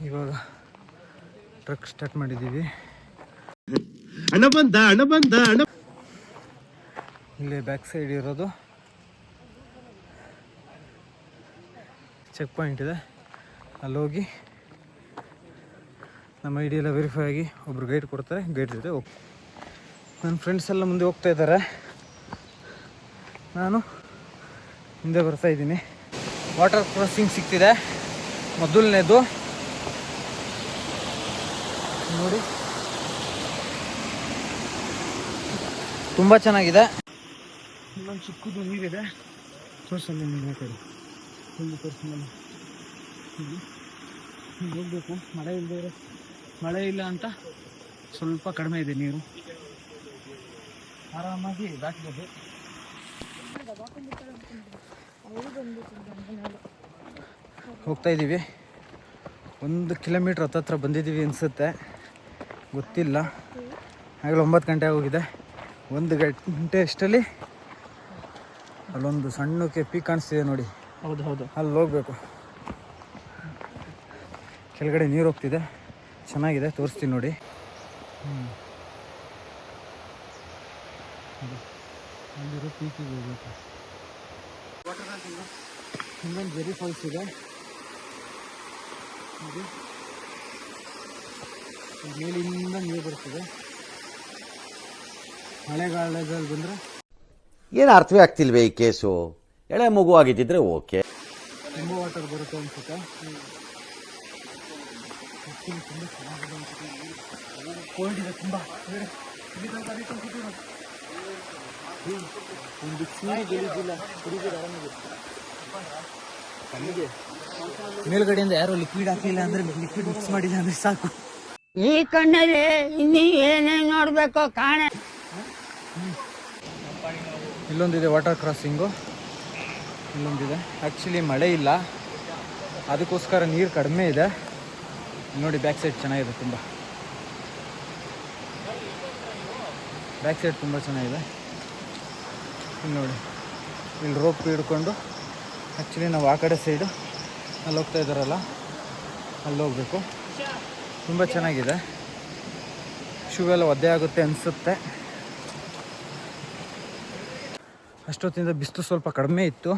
ಇವಾಗ truck start ಮಾಡಿದ್ದೀವಿ. ಇಲ್ಲಿ ಬ್ಯಾಕ್ ಸೈಡ್ ಇರೋದು ಚೆಕ್ ಪಾಯಿಂಟ್ ಇದೆ. ಅಲ್ಲೋಗಿ ನಮ್ಮ ಐಡಿ ಎಲ್ಲ ವೆರಿಫೈ ಆಗಿ ಒಬ್ರು ಗೈಡ್ ಕೊಡ್ತಾರೆ. ಗೈಡ್ ಜೊತೆ ನನ್ನ ಫ್ರೆಂಡ್ಸ್ ಎಲ್ಲ ಮುಂದೆ ಹೋಗ್ತಾ ಇದ್ದಾರೆ, ನಾನು ಹಿಂದೆ ಬರ್ತಾ ಇದ್ದೀನಿ. ವಾಟರ್ ಕ್ರಾಸಿಂಗ್ ಸಿಗ್ತಿದೆ ಮೊದಲನೇದು ನೋಡಿ, ತುಂಬ ಚೆನ್ನಾಗಿದೆ. ಇನ್ನೊಂದು ಚಿಕ್ಕದು ನೀರಿದೆ, ತೋರಿಸಲ್ಲ ನೀರು ಕಡೆ ಇಲ್ಲಿ ತೋರಿಸಿಲ್ಲ. ಹೋಗ್ಬೇಕು. ಮಳೆ ಇಲ್ಲ ಅಂತ ಸ್ವಲ್ಪ ಕಡಿಮೆ ಇದೆ ನೀರು, ಆರಾಮಾಗಿ ದಾಟ್ಬೋದು. ಹೋಗ್ತಾ ಇದ್ದೀವಿ. 1 ಕಿಲೋಮೀಟ್ರ್ ಹತ್ತತ್ರ ಬಂದಿದ್ದೀವಿ ಅನಿಸುತ್ತೆ, ಗೊತ್ತಿಲ್ಲ. ಆಗಲೇ 9 ಗಂಟೆ ಹೋಗಿದೆ. 1 ಗಂಟೆ ಅಷ್ಟರಲ್ಲಿ ಅಲ್ಲೊಂದು ಸಣ್ಣಕ್ಕೆ ಪೀಕ್ ಕಾಣಿಸ್ತಿದೆ ನೋಡಿ. ಹೌದು, ಅಲ್ಲಿ ಹೋಗ್ಬೇಕು. ಕೆಳಗಡೆ ನೀರು ಹೋಗ್ತಿದೆ, ಚೆನ್ನಾಗಿದೆ, ತೋರಿಸ್ತೀನಿ ನೋಡಿ. ಅಲ್ಲಿರೋ ಪೀಕಿಗೆ ಹೋಗ್ಬೇಕು. ಇನ್ನೊಂದು ಜರಿ ಫಾಲ್ಸ್ ಇದೆ, ಮೇಲಿಂದ ನೀರು ಬರ್ತದೆ. ಮಳೆಗಾಲದಲ್ಲಿ ಬಂದರೆ ಏನು ಅರ್ಥವೇ ಆಗ್ತಿಲ್ವೇ ಈ ಕೇಸು. ಎಳೆ ಮಗು ಆಗಿದ್ದಿದ್ರೆ ಓಕೆ, ತುಂಬ ವಾಟರ್ ಬರುತ್ತೆ ಅನ್ಸುತ್ತೆ. ತುಂಬ ಚೆನ್ನಾಗಿದೆ ಅನ್ಸುತ್ತೆ. ಕೋಲ್ಡ್ ಇದೆ ತುಂಬ. ಒಂದು ಚೂರು ಗೆಲ್ಲಿದ್ದಿಲ್ಲ, ಕುಡಿದ್ರೆ ಆರಾಮಿದೆ. ಕಣ್ಣಿಗೆ ಮೇಲ್ಗಡೆಯಿಂದ ಯಾರೋ ಲಿಕ್ವಿಡ್ ಹಾಕಿಲ್ಲ ಅಂದರೆ ಲಿಕ್ವಿಡ್ ಮಿಕ್ಸ್ ಮಾಡಿಲ್ಲ ಅಂದರೆ ಸಾಕು. ಈ ಕಣ್ಣಲ್ಲಿ ಇನ್ನೀ ಏನೇನು ನೋಡಬೇಕು ಕಾಣೆ. ಇಲ್ಲೊಂದಿದೆ ವಾಟರ್ ಕ್ರಾಸಿಂಗು, ಇಲ್ಲೊಂದಿದೆ. ಆ್ಯಕ್ಚುಲಿ ಮಳೆ ಇಲ್ಲ, ಅದಕ್ಕೋಸ್ಕರ ನೀರು ಕಡಿಮೆ ಇದೆ. ನೋಡಿ ಬ್ಯಾಕ್ ಸೈಡ್ ಚೆನ್ನಾಗಿದೆ, ತುಂಬ ಬ್ಯಾಕ್ ಸೈಡ್ ತುಂಬ ಚೆನ್ನಾಗಿದೆ. ಇಲ್ಲಿ ನೋಡಿ, ಇಲ್ಲಿ ರೋಪ್ ಹಿಡ್ಕೊಂಡು ಆ್ಯಕ್ಚುಲಿ ನಾವು ಆ ಕಡೆ ಸೈಡು ಅಲ್ಲಿ ಹೋಗ್ತಾ ಇದ್ದಾರಲ್ಲ, ಅಲ್ಲಿ ಹೋಗಬೇಕು. ತುಂಬ ಚೆನ್ನಾಗಿದೆ. ಶೂ ಎಲ್ಲ ಒದ್ದೆ ಆಗುತ್ತೆ ಅನಿಸುತ್ತೆ. ಅಷ್ಟೊತ್ತಿಂದ ಬಿಸಿಲು ಸ್ವಲ್ಪ ಕಡಿಮೆ ಇತ್ತು,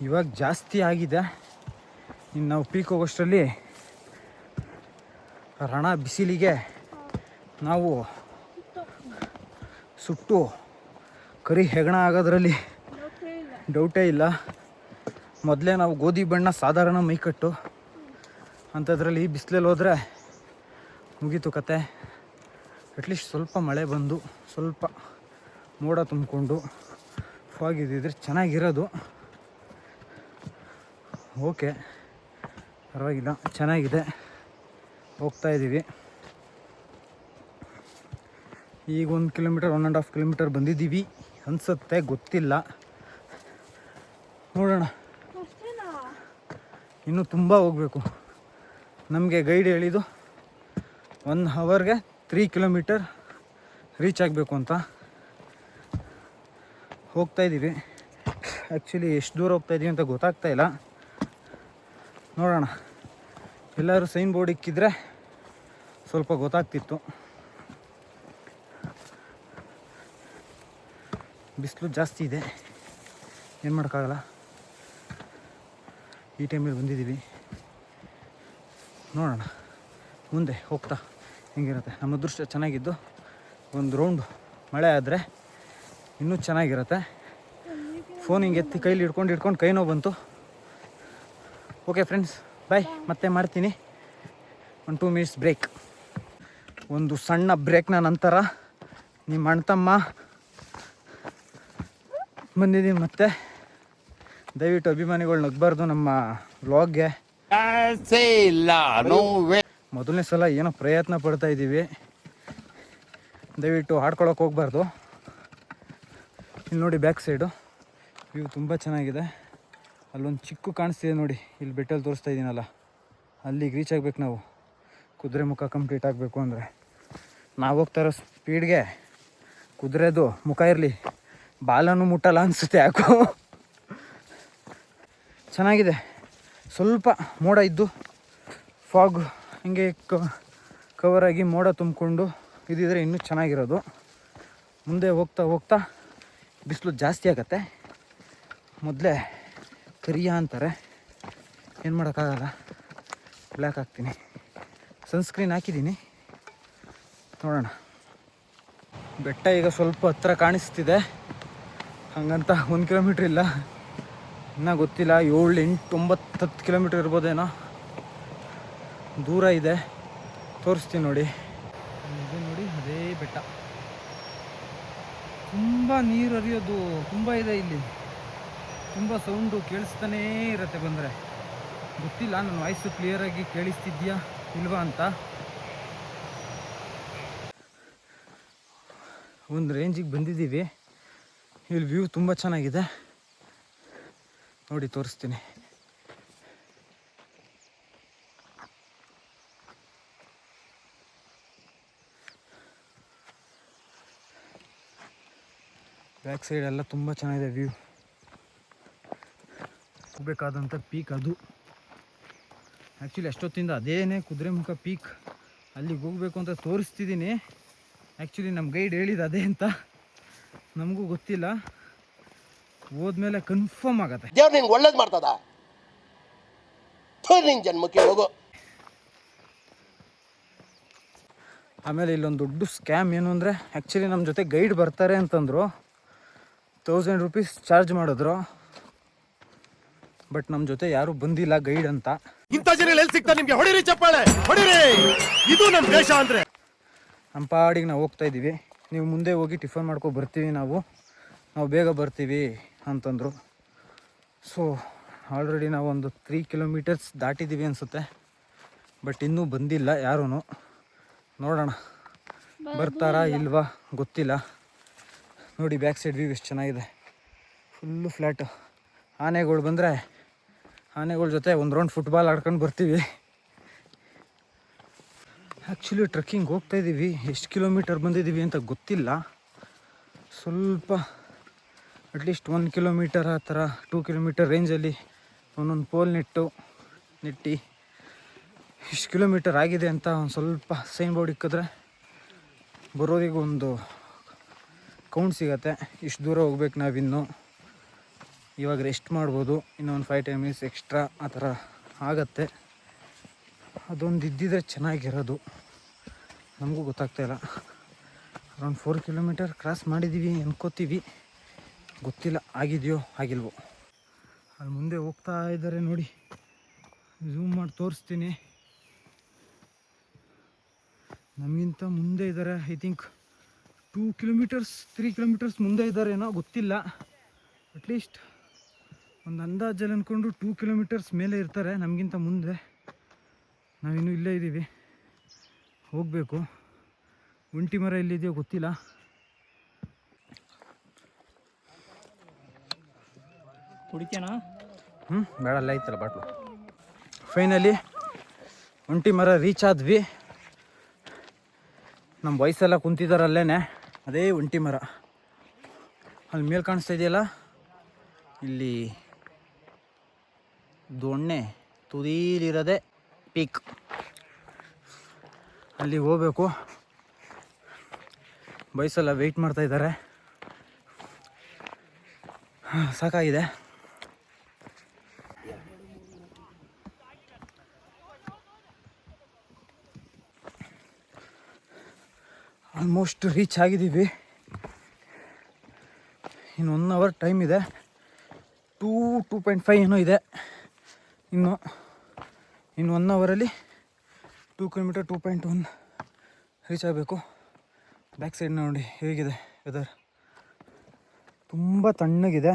ಇವಾಗ ಜಾಸ್ತಿ ಆಗಿದೆ. ಇನ್ನು ನಾವು ಪೀಕ್ ಹೋಗೋಷ್ಟರಲ್ಲಿ ರಣ ಬಿಸಿಲಿಗೆ ನಾವು ಸುಟ್ಟು ಕರಿ ಹೆಗಣ ಆಗೋದ್ರಲ್ಲಿ ಡೌಟೇ ಇಲ್ಲ. ಮೊದಲೇ ನಾವು ಗೋಧಿ ಬಣ್ಣ ಸಾಧಾರಣ ಮೈಕಟ್ಟು, ಅಂಥದ್ರಲ್ಲಿ ಈ ಬಿಸಿಲಲ್ಲಿ ಹೋದರೆ ಮುಗೀತು ಕತೆ. ಅಟ್ಲೀಸ್ಟ್ ಸ್ವಲ್ಪ ಮಳೆ ಬಂದು ಸ್ವಲ್ಪ ಮೋಡ ತುಂಬಿಕೊಂಡು ಫಾಗ್ ಇದ್ದಿದ್ರೆ ಚೆನ್ನಾಗಿರೋದು. ಓಕೆ, ಪರವಾಗಿಲ್ಲ, ಚೆನ್ನಾಗಿದೆ. ಹೋಗ್ತಾ ಇದ್ದೀವಿ. ಈಗ 1 ಕಿಲೋಮೀಟರ್ 1.5 ಕಿಲೋಮೀಟರ್ ಬಂದಿದ್ದೀವಿ ಅನಿಸುತ್ತೆ, ಗೊತ್ತಿಲ್ಲ, ನೋಡೋಣ. ಇನ್ನೂ ತುಂಬ ಹೋಗಬೇಕು. ನಮಗೆ ಗೈಡ್ ಹೇಳಿದ್ದು 1 ಅವರ್ಗೆ 3 ಕಿಲೋಮೀಟರ್ ರೀಚ್ ಆಗಬೇಕು ಅಂತ. ಹೋಗ್ತಾಯಿದ್ದೀವಿ. ಆ್ಯಕ್ಚುಲಿ ಎಷ್ಟು ದೂರ ಹೋಗ್ತಾಯಿದ್ದೀವಿ ಅಂತ ಗೊತ್ತಾಗ್ತಾ ಇಲ್ಲ, ನೋಡೋಣ. ಎಲ್ಲರೂ ಸೈನ್ ಬೋರ್ಡ್ ಇಕ್ಕಿದ್ರೆ ಸ್ವಲ್ಪ ಗೊತ್ತಾಗ್ತಿತ್ತು. ಬಿಸಿಲು ಜಾಸ್ತಿ ಇದೆ, ಏನು ಮಾಡೋಕ್ಕಾಗಲ್ಲ. ಈ ಟೈಮಲ್ಲಿ ಬಂದಿದ್ದೀವಿ, ನೋಡೋಣ ಮುಂದೆ ಹೋಗ್ತಾ ಹೆಂಗಿರುತ್ತೆ. ನಮ್ಮ ಅದೃಷ್ಟ ಚೆನ್ನಾಗಿದ್ದು ಒಂದು ರೌಂಡ್ ಮಳೆ ಆದರೆ ಇನ್ನೂ ಚೆನ್ನಾಗಿರುತ್ತೆ. ಫೋನ್ ಹಿಂಗೆ ಎತ್ತಿ ಕೈಲಿ ಹಿಡ್ಕೊಂಡು ಕೈ ನೋವು ಬಂತು. ಓಕೆ ಫ್ರೆಂಡ್ಸ್, ಬಾಯ್, ಮತ್ತೆ ಮಾಡ್ತೀನಿ. 1-2 ಮಿನಿಟ್ಸ್ ಬ್ರೇಕ್. ಒಂದು ಸಣ್ಣ ಬ್ರೇಕ್ನ ನಂತರ ನಿಮ್ಮ ಅಣ್ತಮ್ಮ ಬಂದಿದ್ದೀವಿ ಮತ್ತೆ. ದಯವಿಟ್ಟು ಅಭಿಮಾನಿಗಳು ನಗಬಾರ್ದು ನಮ್ಮ ವ್ಲಾಗ್ಗೆ. ಮೊದಲನೇ ಸಲ ಏನೋ ಪ್ರಯತ್ನ ಪಡ್ತಾ ಇದ್ದೀವಿ, ದಯವಿಟ್ಟು ಆಡ್ಕೊಳಕ್ಕೆ ಹೋಗ್ಬಾರ್ದು. ಇಲ್ಲಿ ನೋಡಿ ಬ್ಯಾಕ್ ಸೈಡು ವ್ಯೂ ತುಂಬ ಚೆನ್ನಾಗಿದೆ. ಅಲ್ಲೊಂದು ಚಿಕ್ಕ ಕಾಣಿಸ್ತಿದೆ ನೋಡಿ, ಇಲ್ಲಿ ಬೆಟ್ಟಲ್ಲಿ ತೋರಿಸ್ತಾ ಇದ್ದೀನಲ್ಲ, ಅಲ್ಲಿಗೆ ರೀಚ್ ಆಗಬೇಕು ನಾವು. ಕುದುರೆ ಮುಖ ಕಂಪ್ಲೀಟ್ ಆಗಬೇಕು ಅಂದರೆ ನಾವು ಹೋಗ್ತಾ ಇರೋ ಸ್ಪೀಡ್ಗೆ ಕುದುರೆದು ಮುಖ ಇರಲಿ, ಬಾಲನೂ ಮುಟ್ಟಲ್ಲ ಅನಿಸುತ್ತೆ ಯಾಕೋ. ಚೆನ್ನಾಗಿದೆ, ಸ್ವಲ್ಪ ಮೋಡ ಇದ್ದು ಫಾಗ್ ಹಿಂಗೆ ಕವರ್ ಆಗಿ ಮೋಡ ತುಂಬಿಕೊಂಡು ಇದ್ದಿದ್ರೆ ಇನ್ನೂ ಚೆನ್ನಾಗಿರೋದು. ಮುಂದೆ ಹೋಗ್ತಾ ಹೋಗ್ತಾ ಬಿಸಿಲು ಜಾಸ್ತಿ ಆಗುತ್ತೆ. ಮೊದಲೇ ಕರಿಯ ಅಂತಾರೆ, ಏನು ಮಾಡೋಕ್ಕಾಗಲ್ಲ, ಬ್ಲ್ಯಾಕ್ ಹಾಕ್ತೀನಿ. ಸನ್ಸ್ಕ್ರೀನ್ ಹಾಕಿದ್ದೀನಿ, ನೋಡೋಣ. ಬೆಟ್ಟ ಈಗ ಸ್ವಲ್ಪ ಹತ್ರ ಕಾಣಿಸ್ತಿದೆ, ಹಾಗಂತ 1 ಕಿಲೋಮೀಟ್ರ್ ಇಲ್ಲ, ಇನ್ನೂ ಗೊತ್ತಿಲ್ಲ. 7, 8, 9, 10 ಕಿಲೋಮೀಟ್ರ್ ಇರ್ಬೋದೇನೋ. ದೂರ ಇದೆ, ತೋರಿಸ್ತೀನಿ ನೋಡಿ. ಇದು ನೋಡಿ, ಅದೇ ಬೆಟ್ಟ. ತುಂಬ ನೀರು ಹರಿಯೋದು ತುಂಬ ಇದೆ ಇಲ್ಲಿ. ತುಂಬ ಸೌಂಡು ಕೇಳಿಸ್ತಾನೇ ಇರುತ್ತೆ ಬಂದರೆ. ಗೊತ್ತಿಲ್ಲ ನನ್ನ ವಾಯ್ಸು ಕ್ಲಿಯರಾಗಿ ಕೇಳಿಸ್ತಿದ್ಯಾ ಇಲ್ವಾ ಅಂತ. ಒಂದು ರೇಂಜಿಗೆ ಬಂದಿದ್ದೀವಿ. ಇಲ್ಲಿ ವ್ಯೂ ತುಂಬ ಚೆನ್ನಾಗಿದೆ, ನೋಡಿ ತೋರಿಸ್ತೀನಿ. ಬ್ಯಾಕ್ ಸೈಡ್ ಎಲ್ಲ ತುಂಬ ಚೆನ್ನಾಗಿದೆ ವ್ಯೂ. ಹೋಗಬೇಕಾದಂಥ ಪೀಕ್ ಅದು. ಆ್ಯಕ್ಚುಲಿ ಅಷ್ಟೊತ್ತಿಂದ ಅದೇನೇ ಕುದುರೆಮುಖ ಪೀಕ್, ಅಲ್ಲಿಗೆ ಹೋಗಬೇಕು ಅಂತ ತೋರಿಸ್ತಿದ್ದೀನಿ. ಆ್ಯಕ್ಚುಲಿ ನಮ್ಮ ಗೈಡ್ ಹೇಳಿದ ಅದೇ ಅಂತ, ನಮಗೂ ಗೊತ್ತಿಲ್ಲ. ಹೋದ್ಮೇಲೆ ಕನ್ಫರ್ಮ್ ಆಗತ್ತೆ. ದೇವ್ರು ನಿನ್ಗೆ ಒಳ್ಳೇದು ಮಾಡ್ತದ, ನಿನ್ನ ಜನ್ಮಕ್ಕೆ ಹೋಗೋ. ಆಮೇಲೆ ಇಲ್ಲೊಂದು ದೊಡ್ಡ ಸ್ಕ್ಯಾಮ್ ಏನು ಅಂದರೆ, ಆ್ಯಕ್ಚುಲಿ ನಮ್ಮ ಜೊತೆ ಗೈಡ್ ಬರ್ತಾರೆ ಅಂತಂದರು. 1000 ರೂಪೀಸ್ ಚಾರ್ಜ್ ಮಾಡಿದ್ರು. ಬಟ್ ನಮ್ಮ ಜೊತೆ ಯಾರೂ ಬಂದಿಲ್ಲ ಗೈಡ್ ಅಂತ. ಇಂಥ ಜನ ಎಲ್ಲಿ ಸಿಗ್ತಾರೆ ನಿಮಗೆ? ಹೊಡಿರಿ ಚಪ್ಪಾಳೆ, ಹೊಡಿರಿ, ಇದು ನಮ್ಮ ದೇಶ ಅಂದರೆ. ನಮ್ಮ ಪಾಡಿಗೆ ನಾವು ಹೋಗ್ತಾ ಇದ್ದೀವಿ. ನೀವು ಮುಂದೆ ಹೋಗಿ ಟಿಫನ್ ಮಾಡ್ಕೊಂಡು ಬರ್ತೀವಿ, ನಾವು ಬೇಗ ಬರ್ತೀವಿ ಅಂತಂದರು. ಸೊ ಆಲ್ರೆಡಿ ನಾವೊಂದು 3 ಕಿಲೋಮೀಟರ್ಸ್ ದಾಟಿದ್ದೀವಿ ಅನಿಸುತ್ತೆ. ಬಟ್ ಇನ್ನೂ ಬಂದಿಲ್ಲ ಯಾರೂ. ನೋಡೋಣ ಬರ್ತಾರಾ ಇಲ್ವಾ ಗೊತ್ತಿಲ್ಲ. ನೋಡಿ ಬ್ಯಾಕ್ ಸೈಡ್ ವ್ಯೂ ಎಷ್ಟು ಚೆನ್ನಾಗಿದೆ, ಫುಲ್ಲು ಫ್ಲ್ಯಾಟು. ಆನೆಗಳು ಬಂದರೆ ಆನೆಗಳ ಜೊತೆ ಒಂದು ರೌಂಡ್ ಫುಟ್ಬಾಲ್ ಆಡ್ಕೊಂಡು ಬರ್ತೀವಿ. ಆ್ಯಕ್ಚುಲಿ ಟ್ರೆಕ್ಕಿಂಗ್ ಹೋಗ್ತಾಯಿದ್ದೀವಿ, ಎಷ್ಟು ಕಿಲೋಮೀಟರ್ ಬಂದಿದ್ದೀವಿ ಅಂತ ಗೊತ್ತಿಲ್ಲ. ಸ್ವಲ್ಪ ಅಟ್ಲೀಸ್ಟ್ 1 ಕಿಲೋಮೀಟರ್ ಆ ಥರ 2 ಕಿಲೋಮೀಟರ್ ರೇಂಜಲ್ಲಿ ಒಂದೊಂದು ಪೋಲ್ ನೆಟ್ಟಿ ಇಷ್ಟು ಕಿಲೋಮೀಟರ್ ಆಗಿದೆ ಅಂತ ಒಂದು ಸ್ವಲ್ಪ ಸೈನ್ ಬೋರ್ಡ್ ಇಕ್ಕಿದ್ರೆ ಬರೋರಿಗೆ ಒಂದು ಕೌಂಟ್ ಸಿಗತ್ತೆ. ಇಷ್ಟು ದೂರ ಹೋಗ್ಬೇಕು ನಾವಿನ್ನು, ಇವಾಗ ರೆಸ್ಟ್ ಮಾಡ್ಬೋದು, ಇನ್ನೊಂದು 5-10 ಮಿನಿಟ್ಸ್ ಎಕ್ಸ್ಟ್ರಾ ಆ ಥರ ಆಗತ್ತೆ. ಅದೊಂದು ಇದ್ದಿದ್ರೆ ಚೆನ್ನಾಗಿರೋದು. ನಮಗೂ ಗೊತ್ತಾಗ್ತಾಯಿಲ್ಲ. ಅರೌಂಡ್ 4 ಕಿಲೋಮೀಟರ್ ಕ್ರಾಸ್ ಮಾಡಿದ್ದೀವಿ ಅನ್ಕೋತೀವಿ, ಗೊತ್ತಿಲ್ಲ ಆಗಿದೆಯೋ ಆಗಿಲ್ವೋ. ಅಲ್ಲಿ ಮುಂದೆ ಹೋಗ್ತಾ ಇದ್ದಾರೆ ನೋಡಿ, ಝೂಮ್ ಮಾಡಿ ತೋರಿಸ್ತೀನಿ. ನಮಗಿಂತ ಮುಂದೆ ಇದ್ದಾರೆ, ಐ ಥಿಂಕ್ 2 ಕಿಲೋಮೀಟರ್ಸ್ 3 ಕಿಲೋಮೀಟರ್ಸ್ ಮುಂದೆ ಇದ್ದಾರೇನೋ ಗೊತ್ತಿಲ್ಲ. ಅಟ್ಲೀಸ್ಟ್ ಒಂದು ಅಂದಾಜಲ್ಲಿ ಅಂದ್ಕೊಂಡು 2 ಕಿಲೋಮೀಟರ್ಸ್ ಮೇಲೆ ಇರ್ತಾರೆ ನಮಗಿಂತ ಮುಂದೆ. ನಾವಿನ್ನೂ ಇಲ್ಲೇ ಇದ್ದೀವಿ, ಹೋಗಬೇಕು. ಒಂಟಿ ಮರ ಎಲ್ಲಿದೆಯೋ ಗೊತ್ತಿಲ್ಲ. ಕುಡಿತೇನಾ? ಬೇಡ, ಅಲ್ಲ ಐತಲ್ಲ ಬಾಟ್ಲು. ಫೈನಲಿ ಒಂಟಿ ಮರ ರೀಚ್ ಆದ್ವಿ. ನಮ್ಮ ವಯಸ್ಸೆಲ್ಲ ಕುಂತಿದ್ದಾರಲ್ಲೇ, ಅದೇ ಒಂಟಿ ಮರ. ಅಲ್ಲಿ ಮೇಲೆ ಕಾಣಿಸ್ತಾ ಇದೆಯಲ್ಲ, ಇಲ್ಲಿ ದೊಣ್ಣೆ ತುದೀಲಿರೋದೆ ಪೀಕ್. ಅಲ್ಲಿ ಹೋಗ್ಬೇಕು. ಬೈಸೆಲ್ಲ ವೆಯ್ಟ್ ಮಾಡ್ತಾ ಇದ್ದಾರೆ. ಸಾಕಾಗಿದೆ. ಆಲ್ಮೋಸ್ಟ್ ರೀಚ್ ಆಗಿದ್ದೀವಿ. ಇನ್ನು 1 ಅವರ್ ಟೈಮ್ ಇದೆ. 2.5 ಏನೋ ಇದೆ ಇನ್ನು 1 ಅವರಲ್ಲಿ 2 ಕಿಲೋಮೀಟರ್ 2.1 ರೀಚ್ ಆಗಬೇಕು. ಬ್ಯಾಕ್ ಸೈಡ್ ನೋಡಿ ಹೇಗಿದೆ ವೆದರ್, ತುಂಬ ತಣ್ಣಗಿದೆ,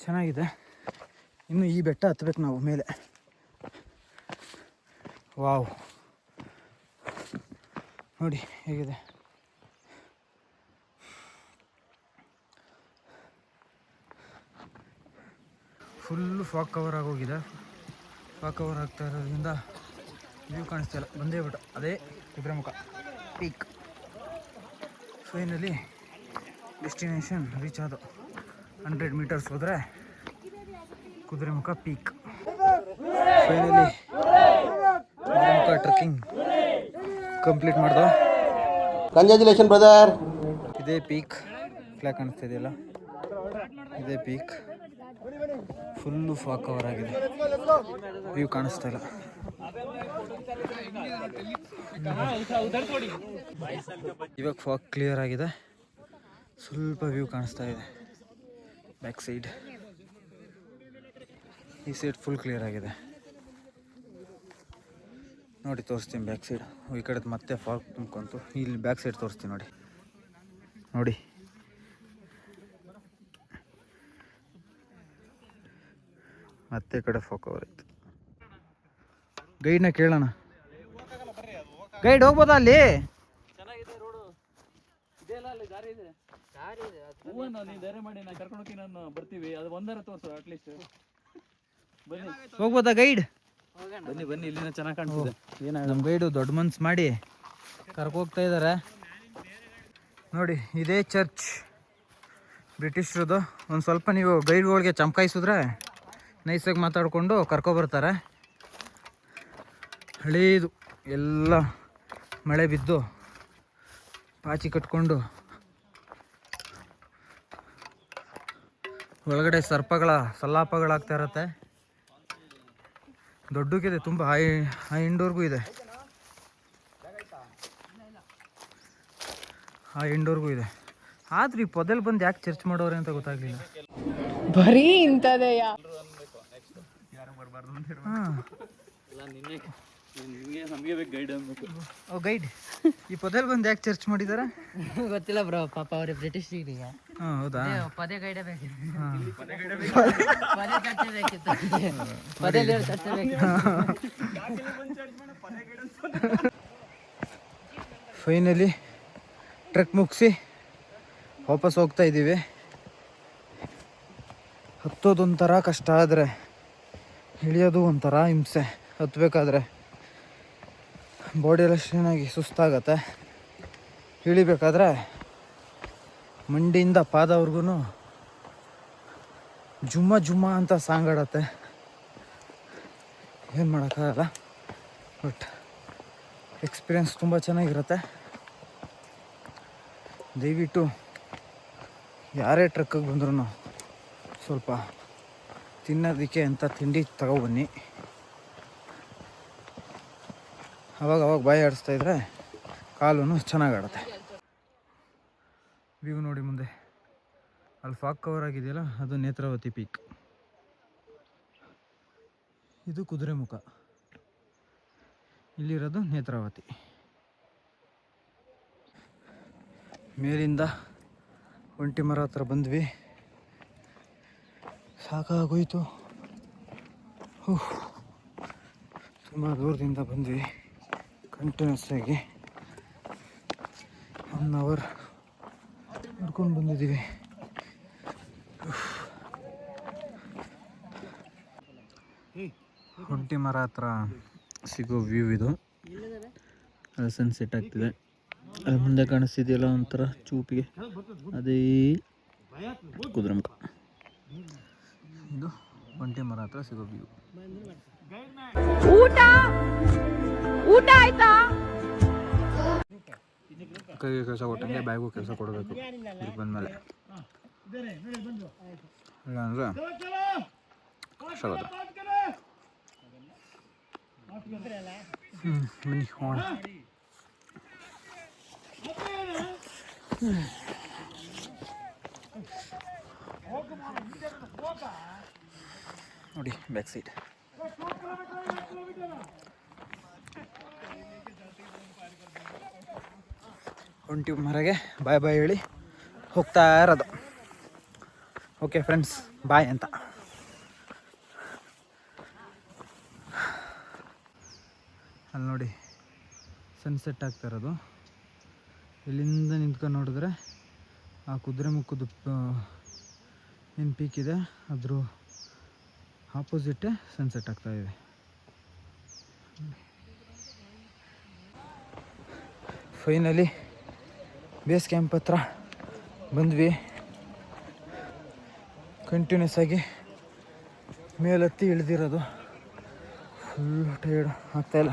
ಚೆನ್ನಾಗಿದೆ. ಇನ್ನು ಈ ಬೆಟ್ಟ ಹತ್ತಬೇಕು ನಾವು ಮೇಲೆ. ವಾವ್, ನೋಡಿ ಹೇಗಿದೆ. ಫುಲ್ಲು ಫಾಗ್ ಕವರ್ ಆಗೋಗಿದೆ. ಫಾಗ್ ಕವರ್ ಆಗ್ತಾ ಇರೋದ್ರಿಂದ ವ್ಯೂ ಕಾಣಿಸ್ತಾ ಇಲ್ಲ. ಬಂದೇ ಬಿಟ್ಟು ಅದೇ Kudremukh peak. Finally destination reach ಆದವು. 100 ಮೀಟರ್ಸ್ ಹೋದರೆ Kudremukh peak. Finally trekking complete ಮಾಡ್ದೋ. Congratulation brother. ಇದೇ ಪೀಕ್ ಫ್ಲಾಗ್ ಕಾಣಿಸ್ತಾ ಇದೆಯಲ್ಲ, ಇದೇ ಪೀಕ್. ಫುಲ್ಲು ಫಾಗ್ ಕವರ್ ಆಗಿದೆ, ವ್ಯೂ ಕಾಣಿಸ್ತಾ ಇಲ್ಲ. ಇವಾಗ ಫಾಗ್ ಕ್ಲಿಯರ್ ಆಗಿದೆ, ಸ್ವಲ್ಪ ವ್ಯೂ ಕಾಣಿಸ್ತಾ ಇದೆ. ಬ್ಯಾಕ್ ಸೈಡ್, ಈ ಸೈಡ್ ಫುಲ್ ಕ್ಲಿಯರ್ ಆಗಿದೆ. ನೋಡಿ ತೋರಿಸ್ತೀನಿ ಬ್ಯಾಕ್ ಸೈಡ್. ಈ ಕಡೆ ಮತ್ತೆ ಫಾಗ್ ತುಂಬ್ಕೊಂತು. ಇಲ್ಲಿ ಬ್ಯಾಕ್ ಸೈಡ್ ತೋರಿಸ್ತೀನಿ ನೋಡಿ. ನೋಡಿ ಮತ್ತೆ ಈ ಕಡೆ ಫಾಗ್ ಕವರ್ ಆಯ್ತು. ಗೈಡ್ನ ಕೇಳೋಣ. ಗೈಡ್ ಹೋಗ್ಬೋದಾ ಅಲ್ಲಿ? ಹೋಗ್ಬೋದಾ ಗೈಡ್? ಬನ್ನಿ ಬನ್ನಿ, ಇಲ್ಲಿನ ಚೆನ್ನಾಗಿ ಕಾಣ್ತಿದೆ. ನಮ್ಮ ಗೈಡು ದೊಡ್ಡ ಮನ್ಸು ಮಾಡಿ ಕರ್ಕೋಗ್ತಾ ಇದ್ದಾರೆ ನೋಡಿ. ಇದೇ ಚರ್ಚ್ ಬ್ರಿಟಿಷ್ರದು. ಒಂದು ಸ್ವಲ್ಪ ನೀವು ಗೈಡ್ಗಳಿಗೆ ಚಮಕಾಯಿಸಿದ್ರೆ ನೈಸಾಗಿ ಮಾತಾಡಿಕೊಂಡು ಕರ್ಕೊಬರ್ತಾರೆ. ಹಳೇದು ಎಲ್ಲ ಮಳೆ ಬಿದ್ದು ಪಾಚಿ ಕಟ್ಕೊಂಡು ಒಳಗಡೆ ಸರ್ಪಗಳ ಸಲ್ಲಾಪಗಳಾಗ್ತಾ ಇರತ್ತೆ. ದೊಡ್ಡಕ್ಕಿದೆ, ತುಂಬ ಹೈ ಇಂಡೋರ್ಗೂ ಇದೆ, ಆ ಇಂಡೋರ್ಗೂ ಇದೆ. ಆದ್ರೆ ಈ ಪೊದೆಲ್ ಬಂದು ಯಾಕೆ ಚರ್ಚ್ ಮಾಡೋರೆ ಅಂತ ಗೊತ್ತಾಗ್ಲಿಲ್ಲ. ಬರೀ ಇಂಥದೆಯ ನಮಗೆ ಬೇಕು ಗೈಡ್ ಅನ್ಬೇಕು. ಓ ಗೈಡ್, ಈ ಪೊದೆಲ್ ಬಂದು ಯಾಕೆ ಚರ್ಚ್ ಮಾಡಿದಾರೆ ಗೊತ್ತಿಲ್ಲ ಬ್ರೋ, ಪಾಪ ಅವ್ರಿಗೆ ಬ್ರಿಟಿಷ್ ಈಗ. ಹಾಂ ಹೌದಾ? ಪದೇ ಗೈಡೆ ಬೇಕಿತ್ತು, ಹಾಂ ಪದೇ ಚರ್ಚೆ ಬೇಕಿತ್ತು, ಪದೇ ಚರ್ಚೆ ಬೇಕಿತ್ತು. ಫೈನಲಿ ಟ್ರೆಕ್ ಮುಗಿಸಿ ವಾಪಸ್ ಹೋಗ್ತಾ ಇದ್ದೀವಿ. ಹತ್ತೋದೊಂಥರ ಕಷ್ಟ, ಆದರೆ ಇಳಿಯೋದು ಒಂಥರ ಹಿಂಸೆ. ಹತ್ತಬೇಕಾದ್ರೆ ಬಾಡಿ ಎಲ್ಲ ಸ್ಟ್ರೈನಾಗಿ ಸುಸ್ತಾಗತ್ತೆ. ಇಳಿಬೇಕಾದ್ರೆ ಮಂಡಿಯಿಂದ ಪಾದವ್ರಿಗೂ ಜುಮ್ಮ ಜುಮ್ಮ ಅಂತ ಸಾಂಗ್ ಆಡತ್ತೆ. ಏನು ಮಾಡೋಕ್ಕಾಗಲ್ಲ, ಬಟ್ ಎಕ್ಸ್ಪೀರಿಯನ್ಸ್ ತುಂಬ ಚೆನ್ನಾಗಿರುತ್ತೆ. ದಯವಿಟ್ಟು ಯಾರೇ ಟ್ರಕ್ಕಿಗೆ ಬಂದ್ರೂ ಸ್ವಲ್ಪ ತಿನ್ನೋದಕ್ಕೆ ಅಂತ ತಿಂಡಿ ತಗೊಬನ್ನಿ. ಅವಾಗ ಬಾಯಿ ಆಡಿಸ್ತಾ ಇದ್ರೆ ಕಾಲು ಚೆನ್ನಾಗಿ ಆಡುತ್ತೆ. ವ್ಯೂ ನೋಡಿ ಮುಂದೆ, ಅಲ್ಲಿ ಫಾಗ್ ಕವರ್ ಆಗಿದೆಯಲ್ಲ, ಅದು ನೇತ್ರಾವತಿ ಪೀಕ್. ಇದು ಕುದುರೆಮುಖ, ಇಲ್ಲಿರೋದು ನೇತ್ರಾವತಿ. ಮೇಲಿಂದ ಒಂಟಿ ಮರ ಹತ್ರ ಬಂದ್ವಿ, ಸಾಕಾಗೋಯ್ತು. ತುಂಬ ದೂರದಿಂದ ಬಂದ್ವಿ. ಕಂಟಿನ್ಯೂಸ್ ಆಗಿ 1 ಅವರ್ ನಡ್ಕೊಂಡು ಬಂದಿದ್ದೀವಿ. ಒಂಟಿ ಮರ ಹತ್ರ ಸಿಗೋ ವ್ಯೂ ಇದು. ಸನ್ಸೆಟ್ ಆಗ್ತಿದೆ. ಅದು ಮುಂದೆ ಕಾಣಿಸ್ತಿದೆಯಲ್ಲ ಒಂಥರ ಚೂಪಿಗೆ, ಅದೇ ಕುದುರೆಮುಖ. ಇದು ಒಂಟಿ ಮರ ಹತ್ರ ಸಿಗೋ ವ್ಯೂ. ಊಟ ಆಯ್ತಾ? ಕೈಗೆ ಕೆಲಸ ಕೊಟ್ಟಂಗೆ ಬ್ಯಾಗು ಕೆಲಸ ಕೊಡಬೇಕು ಇಲ್ಲಿ ಬಂದಮೇಲೆ. ಇಲ್ಲ ಅಂದರೆ ಕಷ್ಟ ಆಗುತ್ತೆ. ಬನ್ನಿ ಹೋಗೋಣ. ನೋಡಿ ಬ್ಯಾಕ್ ಸೈಡ್. ಒಂಟಿ ಮರಗೆ ಬಾಯ್ ಬಾಯ್ ಹೇಳಿ ಹೋಗ್ತಾ ಇರೋದು. ಓಕೆ ಫ್ರೆಂಡ್ಸ್, ಬಾಯ್ ಅಂತ. ಅಲ್ಲಿ ನೋಡಿ ಸನ್ಸೆಟ್ ಆಗ್ತಾ ಇರೋದು. ಇಲ್ಲಿಂದ ನಿಂತ್ಕೊಂಡು ನೋಡಿದ್ರೆ ಆ ಕುದುರೆಮುಖದ ಏನು ಪೀಕ್ ಇದೆ, ಅದ್ರ ಆಪೋಸಿಟ್ಟೇ ಸನ್ಸೆಟ್ ಆಗ್ತಾ ಇದೆ. ಫೈನಲಿ ಬೇಸ್ ಕ್ಯಾಂಪ್ ಹತ್ರ ಬಂದ್ವಿ. ಕಂಟಿನ್ಯೂಸ್ ಆಗಿ ಮೇಲತ್ತಿ ಇಳಿದಿರೋದು. ಫುಲ್ ಟೈರ್ಡ್ ಆಗ್ತಾಯಿಲ್ಲ.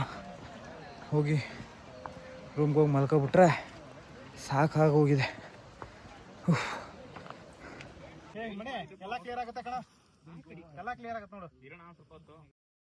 ಹೋಗಿ ರೂಮ್ಗೆ ಹೋಗಿ ಮಲ್ಕೊಬಿಟ್ರೆ ಸಾಕಾಗೋಗಿದೆ. ಎಲ್ಲ ಕ್ಲಿಯರ್ ಆಗುತ್ತೆ ಕಣ, ಎಲ್ಲ ಕ್ಲಿಯರ್ ಆಗುತ್ತೆ ನೋಡು.